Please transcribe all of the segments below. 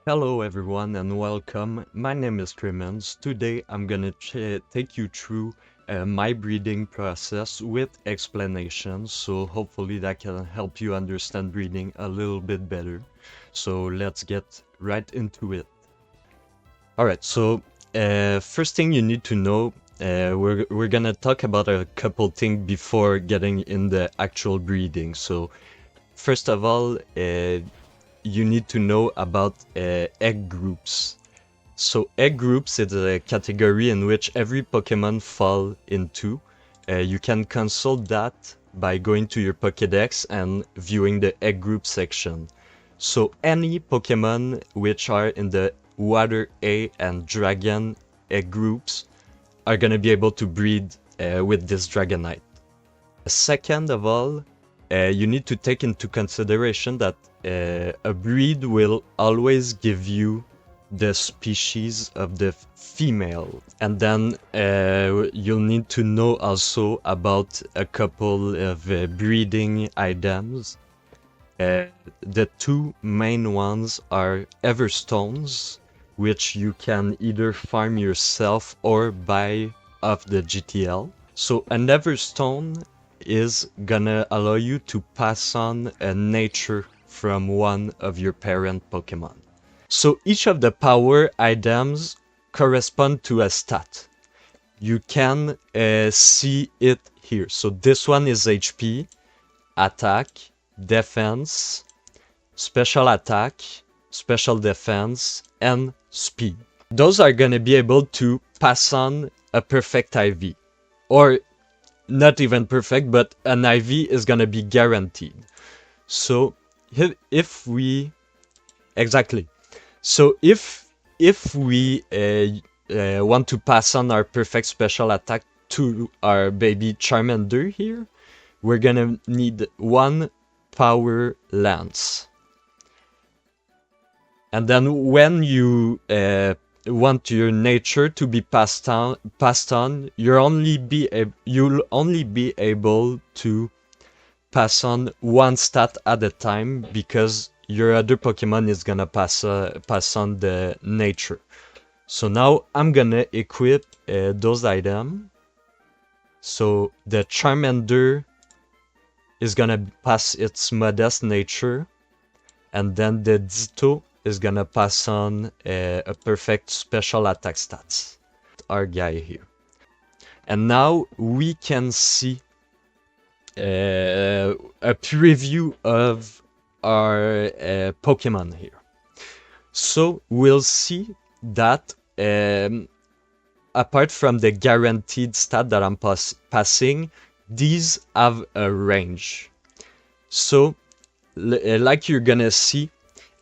Hello everyone and welcome. My name is Clemens. Today I'm gonna take you through my breeding process with explanations, so hopefully that can help you understand breeding a little bit better. So let's get right into it. Alright, so first thing you need to know, we're gonna talk about a couple things before getting in the actual breeding. So first of all, you need to know about egg groups. So egg groups is a category in which every Pokemon fall into. You can consult that by going to your Pokédex and viewing the egg group section. So any Pokemon which are in the Water A and Dragon egg groups are going to be able to breed with this Dragonite. Second of all, you need to take into consideration that a breed will always give you the species of the female, and then you'll need to know also about a couple of breeding items. The two main ones are Everstones, which you can either farm yourself or buy off the GTL. So an Everstone is gonna allow you to pass on a nature from one of your parent Pokemon. So each of the power items correspond to a stat. You can see it here. So this one is HP, attack, defense, special attack, special defense, and speed. Those are gonna be able to pass on a perfect IV, or not even perfect, but an IV is gonna be guaranteed. So if we we want to pass on our perfect special attack to our baby Charmander here, we're gonna need one power lance. And then when you want your nature to be passed on, you'll only be able to pass on one stat at a time, because your other Pokemon is gonna pass on the nature. So now I'm gonna equip those items. So the Charmander is gonna pass its modest nature, and then the Ditto is gonna pass on a perfect special attack stats. Our guy here. And now we can see a preview of our Pokemon here. So we'll see that apart from the guaranteed stat that I'm passing, these have a range. So like you're gonna see,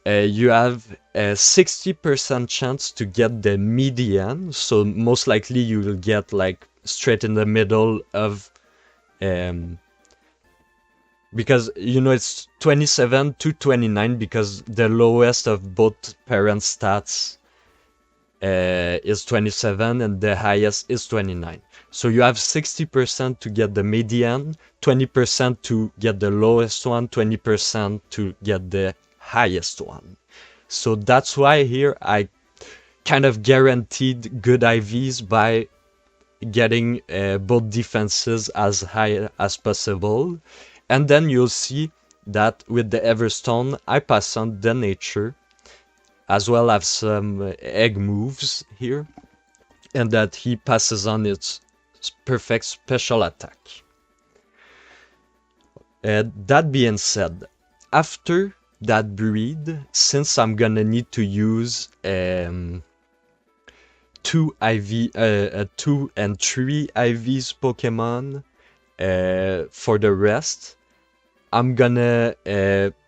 you have a 60% chance to get the median. So most likely you will get like straight in the middle of because it's 27 to 29, because the lowest of both parent stats is 27 and the highest is 29. So you have 60% to get the median, 20% to get the lowest one, 20% to get the highest one. So that's why here I kind of guaranteed good IVs by getting both defenses as high as possible. And then you'll see that with the Everstone, I pass on the nature, as well as some egg moves here, and that he passes on its perfect special attack. That being said, after that breed, since I'm gonna need to use 2 and 3 IVs Pokemon for the rest, I'm gonna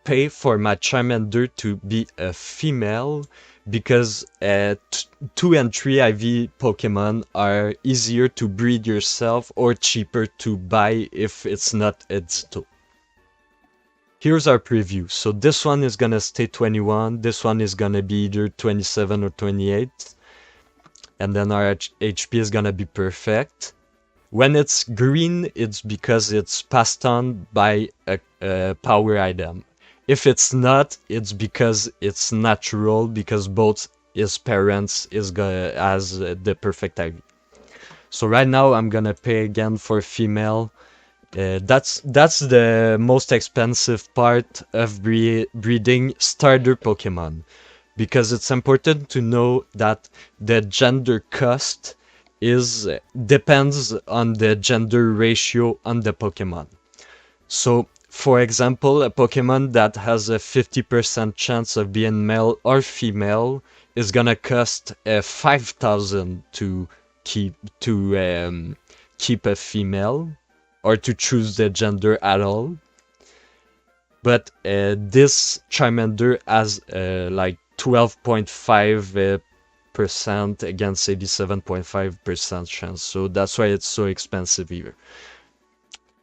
pay for my Charmander to be a female, because 2 and 3 IV Pokemon are easier to breed yourself or cheaper to buy if it's not a Ditto. Here's our preview. So this one is gonna stay 21, this one is gonna be either 27 or 28, and then our HP is gonna be perfect. When it's green, it's because it's passed on by a power item. If it's not, it's because it's natural, because both his parents has the perfect IV. So right now I'm gonna pay again for female. That's the most expensive part of breeding starter Pokemon, because it's important to know that the gender cost is depends on the gender ratio on the Pokemon. So, for example, a Pokemon that has a 50% chance of being male or female is gonna cost 5,000 to keep to keep a female or to choose the gender at all. But this Charmander has like 12.5% against 87.5% chance, so that's why it's so expensive here.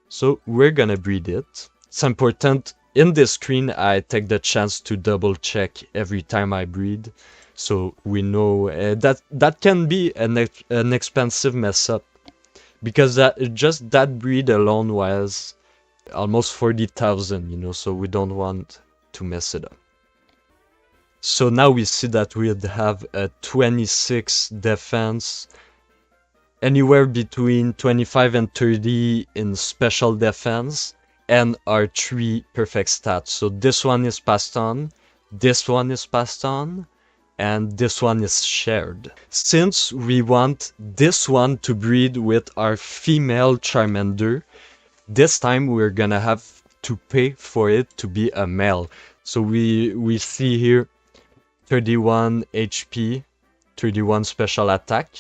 So we're gonna breed it. It's important. In this screen, I take the chance to double check every time I breed, so we know that can be an expensive mess up, because that breed alone was almost 40,000, so we don't want to mess it up. So now we see that we'd have a 26 defense, anywhere between 25 and 30 in special defense, and our 3 perfect stats. So this one is passed on, this one is passed on, and this one is shared. Since we want this one to breed with our female Charmander, this time we're gonna have to pay for it to be a male. So we see here 31 HP, 31 special attack,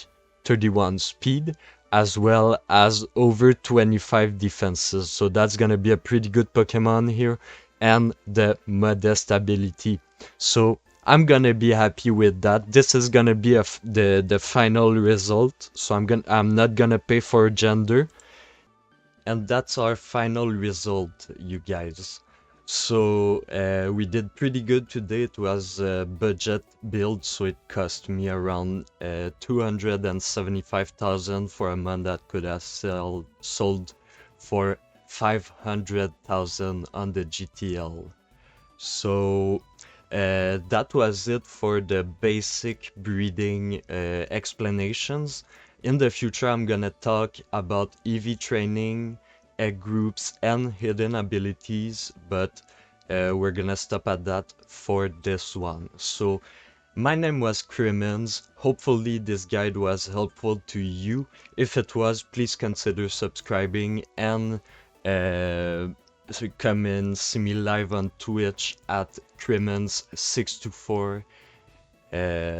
31 speed, as well as over 25 defenses. So that's gonna be a pretty good Pokemon here, and the modest ability. So I'm gonna be happy with that. This is gonna be the final result. So I'm not gonna pay for gender. And that's our final result, you guys. So we did pretty good today. It was a budget build, so it cost me around 275,000 for a mon that could have sold for 500,000 on the GTL. So that was it for the basic breeding explanations. In the future, I'm gonna talk about EV training, egg groups, and hidden abilities, but we're gonna stop at that for this one. So my name was Crimmins. Hopefully this guide was helpful to you. If it was, please consider subscribing and come and see me live on Twitch at Crimmins624.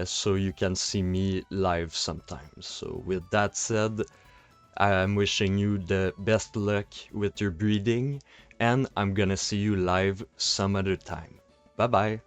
So you can see me live sometimes. So with that said, I'm wishing you the best luck with your breeding, and I'm gonna see you live some other time. Bye bye.